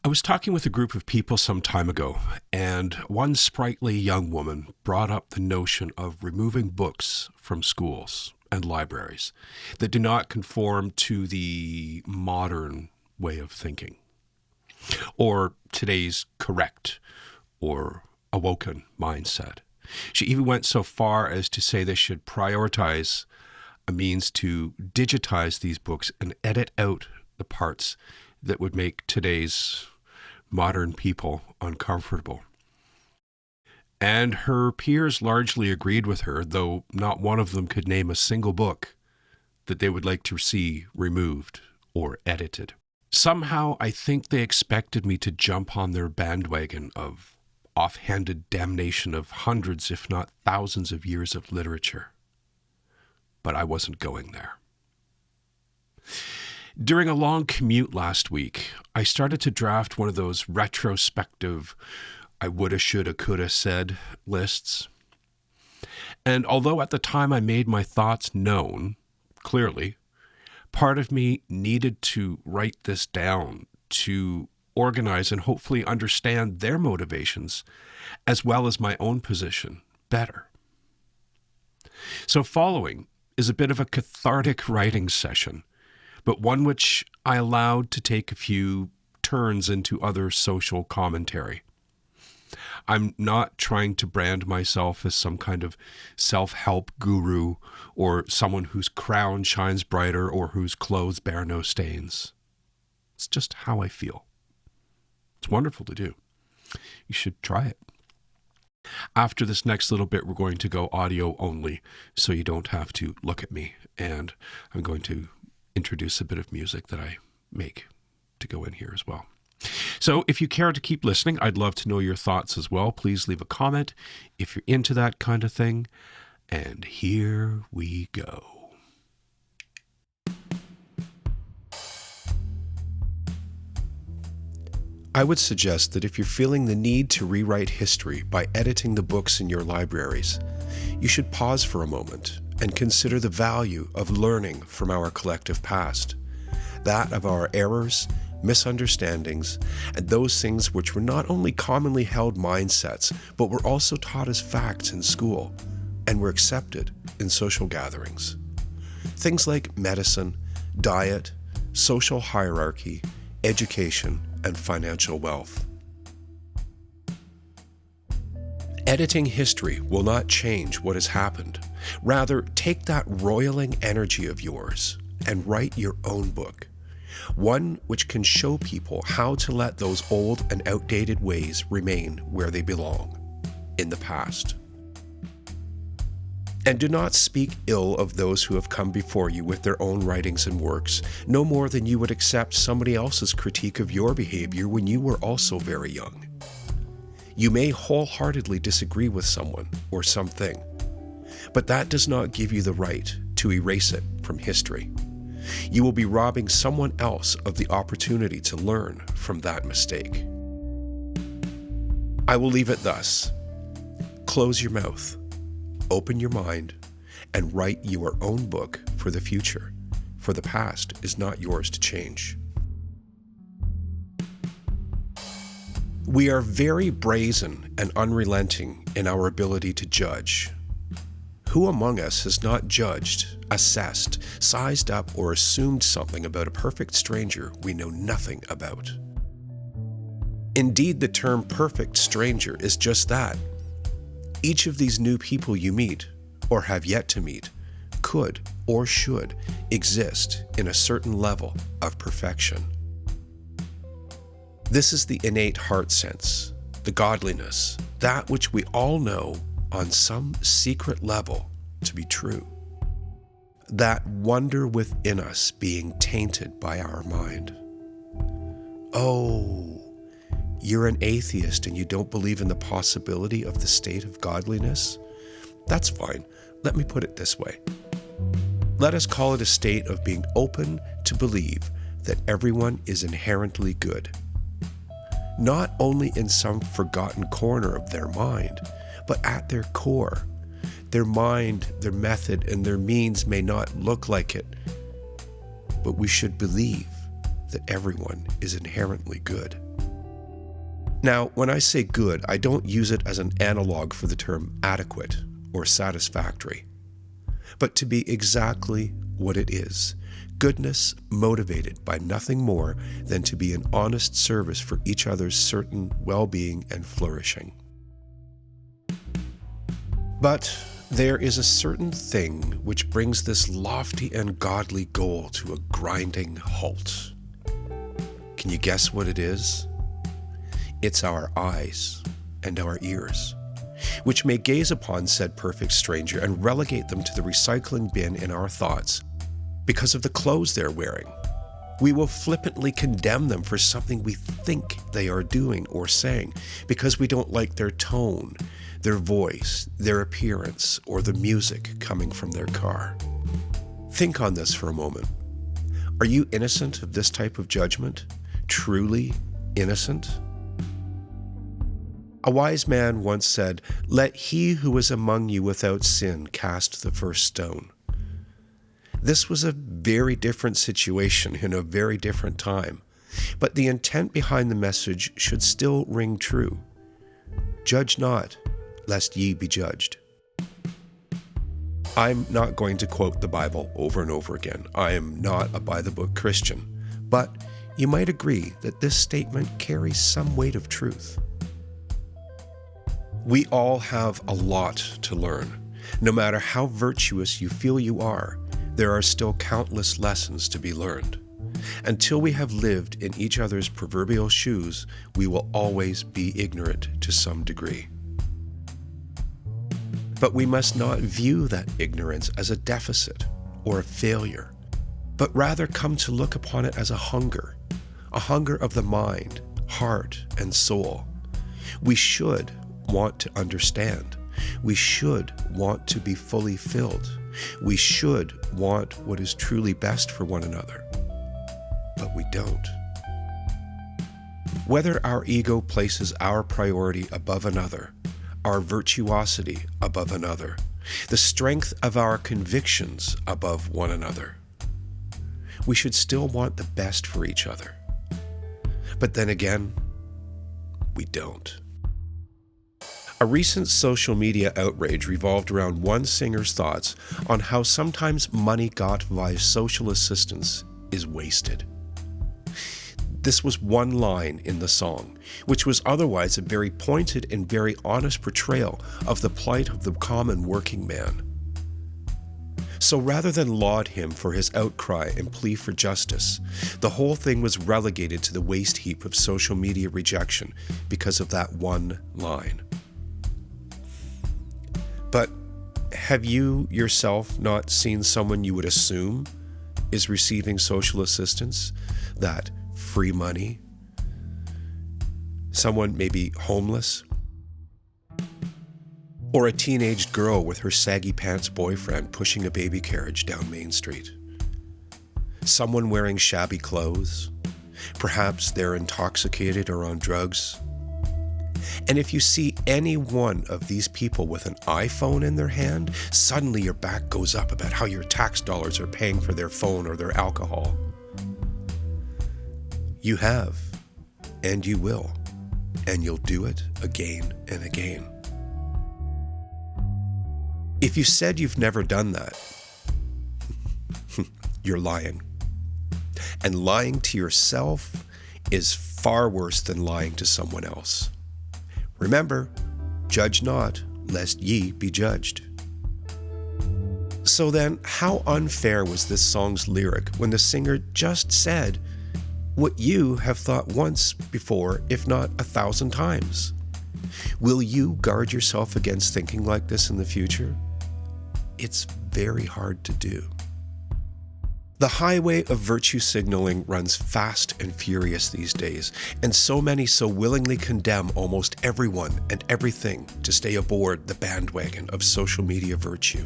I was talking with a group of people some time ago, and one sprightly young woman brought up the notion of removing books from schools and libraries that do not conform to the modern way of thinking, or today's correct or awoken mindset. She even went so far as to say they should prioritize a means to digitize these books and edit out the parts that would make today's modern people uncomfortable. And her peers largely agreed with her, though not one of them could name a single book that they would like to see removed or edited. Somehow, I think they expected me to jump on their bandwagon of offhanded damnation of hundreds, if not thousands of years of literature. But I wasn't going there. During a long commute last week, I started to draft one of those retrospective I woulda, shoulda, coulda said lists. And although at the time I made my thoughts known, clearly, part of me needed to write this down to organize and hopefully understand their motivations as well as my own position better. So following is a bit of a cathartic writing session, but one which I allowed to take a few turns into other social commentary. I'm not trying to brand myself as some kind of self-help guru or someone whose crown shines brighter or whose clothes bear no stains. It's just how I feel. It's wonderful to do. You should try it. After this next little bit, we're going to go audio only, so you don't have to look at me. And I'm going to introduce a bit of music that I make to go in here as well. So if you care to keep listening, I'd love to know your thoughts as well. Please leave a comment if you're into that kind of thing. And here we go. I would suggest that if you're feeling the need to rewrite history by editing the books in your libraries, you should pause for a moment and consider the value of learning from our collective past, that of our errors, misunderstandings, and those things which were not only commonly held mindsets, but were also taught as facts in school and were accepted in social gatherings. Things like medicine, diet, social hierarchy, education, and financial wealth. Editing history will not change what has happened. Rather, take that roiling energy of yours and write your own book. One which can show people how to let those old and outdated ways remain where they belong, in the past. And do not speak ill of those who have come before you with their own writings and works, no more than you would accept somebody else's critique of your behavior when you were also very young. You may wholeheartedly disagree with someone or something, but that does not give you the right to erase it from history. You will be robbing someone else of the opportunity to learn from that mistake. I will leave it thus. Close your mouth, open your mind, and write your own book for the future, for the past is not yours to change. We are very brazen and unrelenting in our ability to judge. Who among us has not judged, assessed, sized up, or assumed something about a perfect stranger we know nothing about? Indeed, the term perfect stranger is just that. Each of these new people you meet, or have yet to meet, could or should exist in a certain level of perfection. This is the innate heart sense, the godliness, that which we all know on some secret level to be true. That wonder within us being tainted by our mind. Oh, you're an atheist and you don't believe in the possibility of the state of godliness? That's fine. Let me put it this way. Let us call it a state of being open to believe that everyone is inherently good. Not only in some forgotten corner of their mind, but at their core. Their mind, their method, and their means may not look like it, but we should believe that everyone is inherently good. Now, when I say good, I don't use it as an analog for the term adequate or satisfactory, but to be exactly what it is: goodness motivated by nothing more than to be an honest service for each other's certain well-being and flourishing. But there is a certain thing which brings this lofty and godly goal to a grinding halt. Can you guess what it is? It's our eyes and our ears, which may gaze upon said perfect stranger and relegate them to the recycling bin in our thoughts because of the clothes they're wearing. We will flippantly condemn them for something we think they are doing or saying because we don't like their tone, their voice, their appearance, or the music coming from their car. Think on this for a moment. Are you innocent of this type of judgment? Truly innocent? A wise man once said, "Let he who is among you without sin cast the first stone." This was a very different situation in a very different time, but the intent behind the message should still ring true. Judge not, lest ye be judged. I'm not going to quote the Bible over and over again. I am not a by-the-book Christian, but you might agree that this statement carries some weight of truth. We all have a lot to learn. No matter how virtuous you feel you are, there are still countless lessons to be learned. Until we have lived in each other's proverbial shoes, we will always be ignorant to some degree. But we must not view that ignorance as a deficit or a failure, but rather come to look upon it as a hunger of the mind, heart, and soul. We should want to understand. We should want to be fully filled. We should want what is truly best for one another. But we don't. Whether our ego places our priority above another, our virtuosity above another, the strength of our convictions above one another, we should still want the best for each other. But then again, we don't. A recent social media outrage revolved around one singer's thoughts on how sometimes money got via social assistance is wasted. This was one line in the song, which was otherwise a very pointed and very honest portrayal of the plight of the common working man. So rather than laud him for his outcry and plea for justice, the whole thing was relegated to the waste heap of social media rejection because of that one line. But have you yourself not seen someone you would assume is receiving social assistance, that free money? Someone maybe homeless? Or a teenaged girl with her saggy pants boyfriend pushing a baby carriage down Main Street? Someone wearing shabby clothes? Perhaps they're intoxicated or on drugs. And if you see any one of these people with an iPhone in their hand, suddenly your back goes up about how your tax dollars are paying for their phone or their alcohol. You have, and you will, and you'll do it again and again. If you said you've never done that, you're lying. And lying to yourself is far worse than lying to someone else. Remember, judge not, lest ye be judged. So then, how unfair was this song's lyric when the singer just said what you have thought once before, if not 1,000 times? Will you guard yourself against thinking like this in the future? It's very hard to do. The highway of virtue signaling runs fast and furious these days, and so many so willingly condemn almost everyone and everything to stay aboard the bandwagon of social media virtue.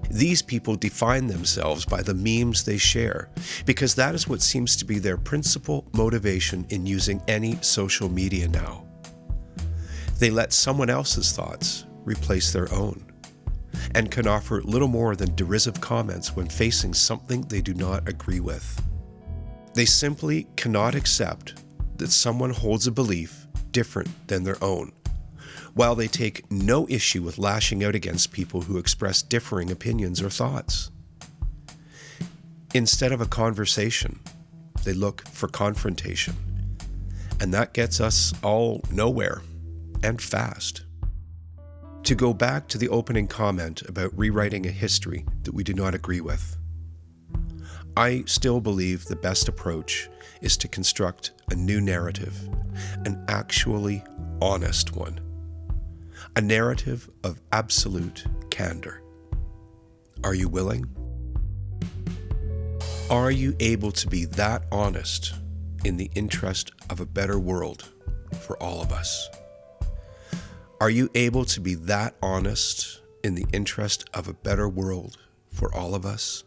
These people define themselves by the memes they share, because that is what seems to be their principal motivation in using any social media now. They let someone else's thoughts replace their own, and can offer little more than derisive comments when facing something they do not agree with. They simply cannot accept that someone holds a belief different than their own, while they take no issue with lashing out against people who express differing opinions or thoughts. Instead of a conversation, they look for confrontation, and that gets us all nowhere, and fast. To go back to the opening comment about rewriting a history that we do not agree with, I still believe the best approach is to construct a new narrative, an actually honest one, a narrative of absolute candor. Are you willing? Are you able to be that honest in the interest of a better world for all of us? Are you able to be that honest in the interest of a better world for all of us?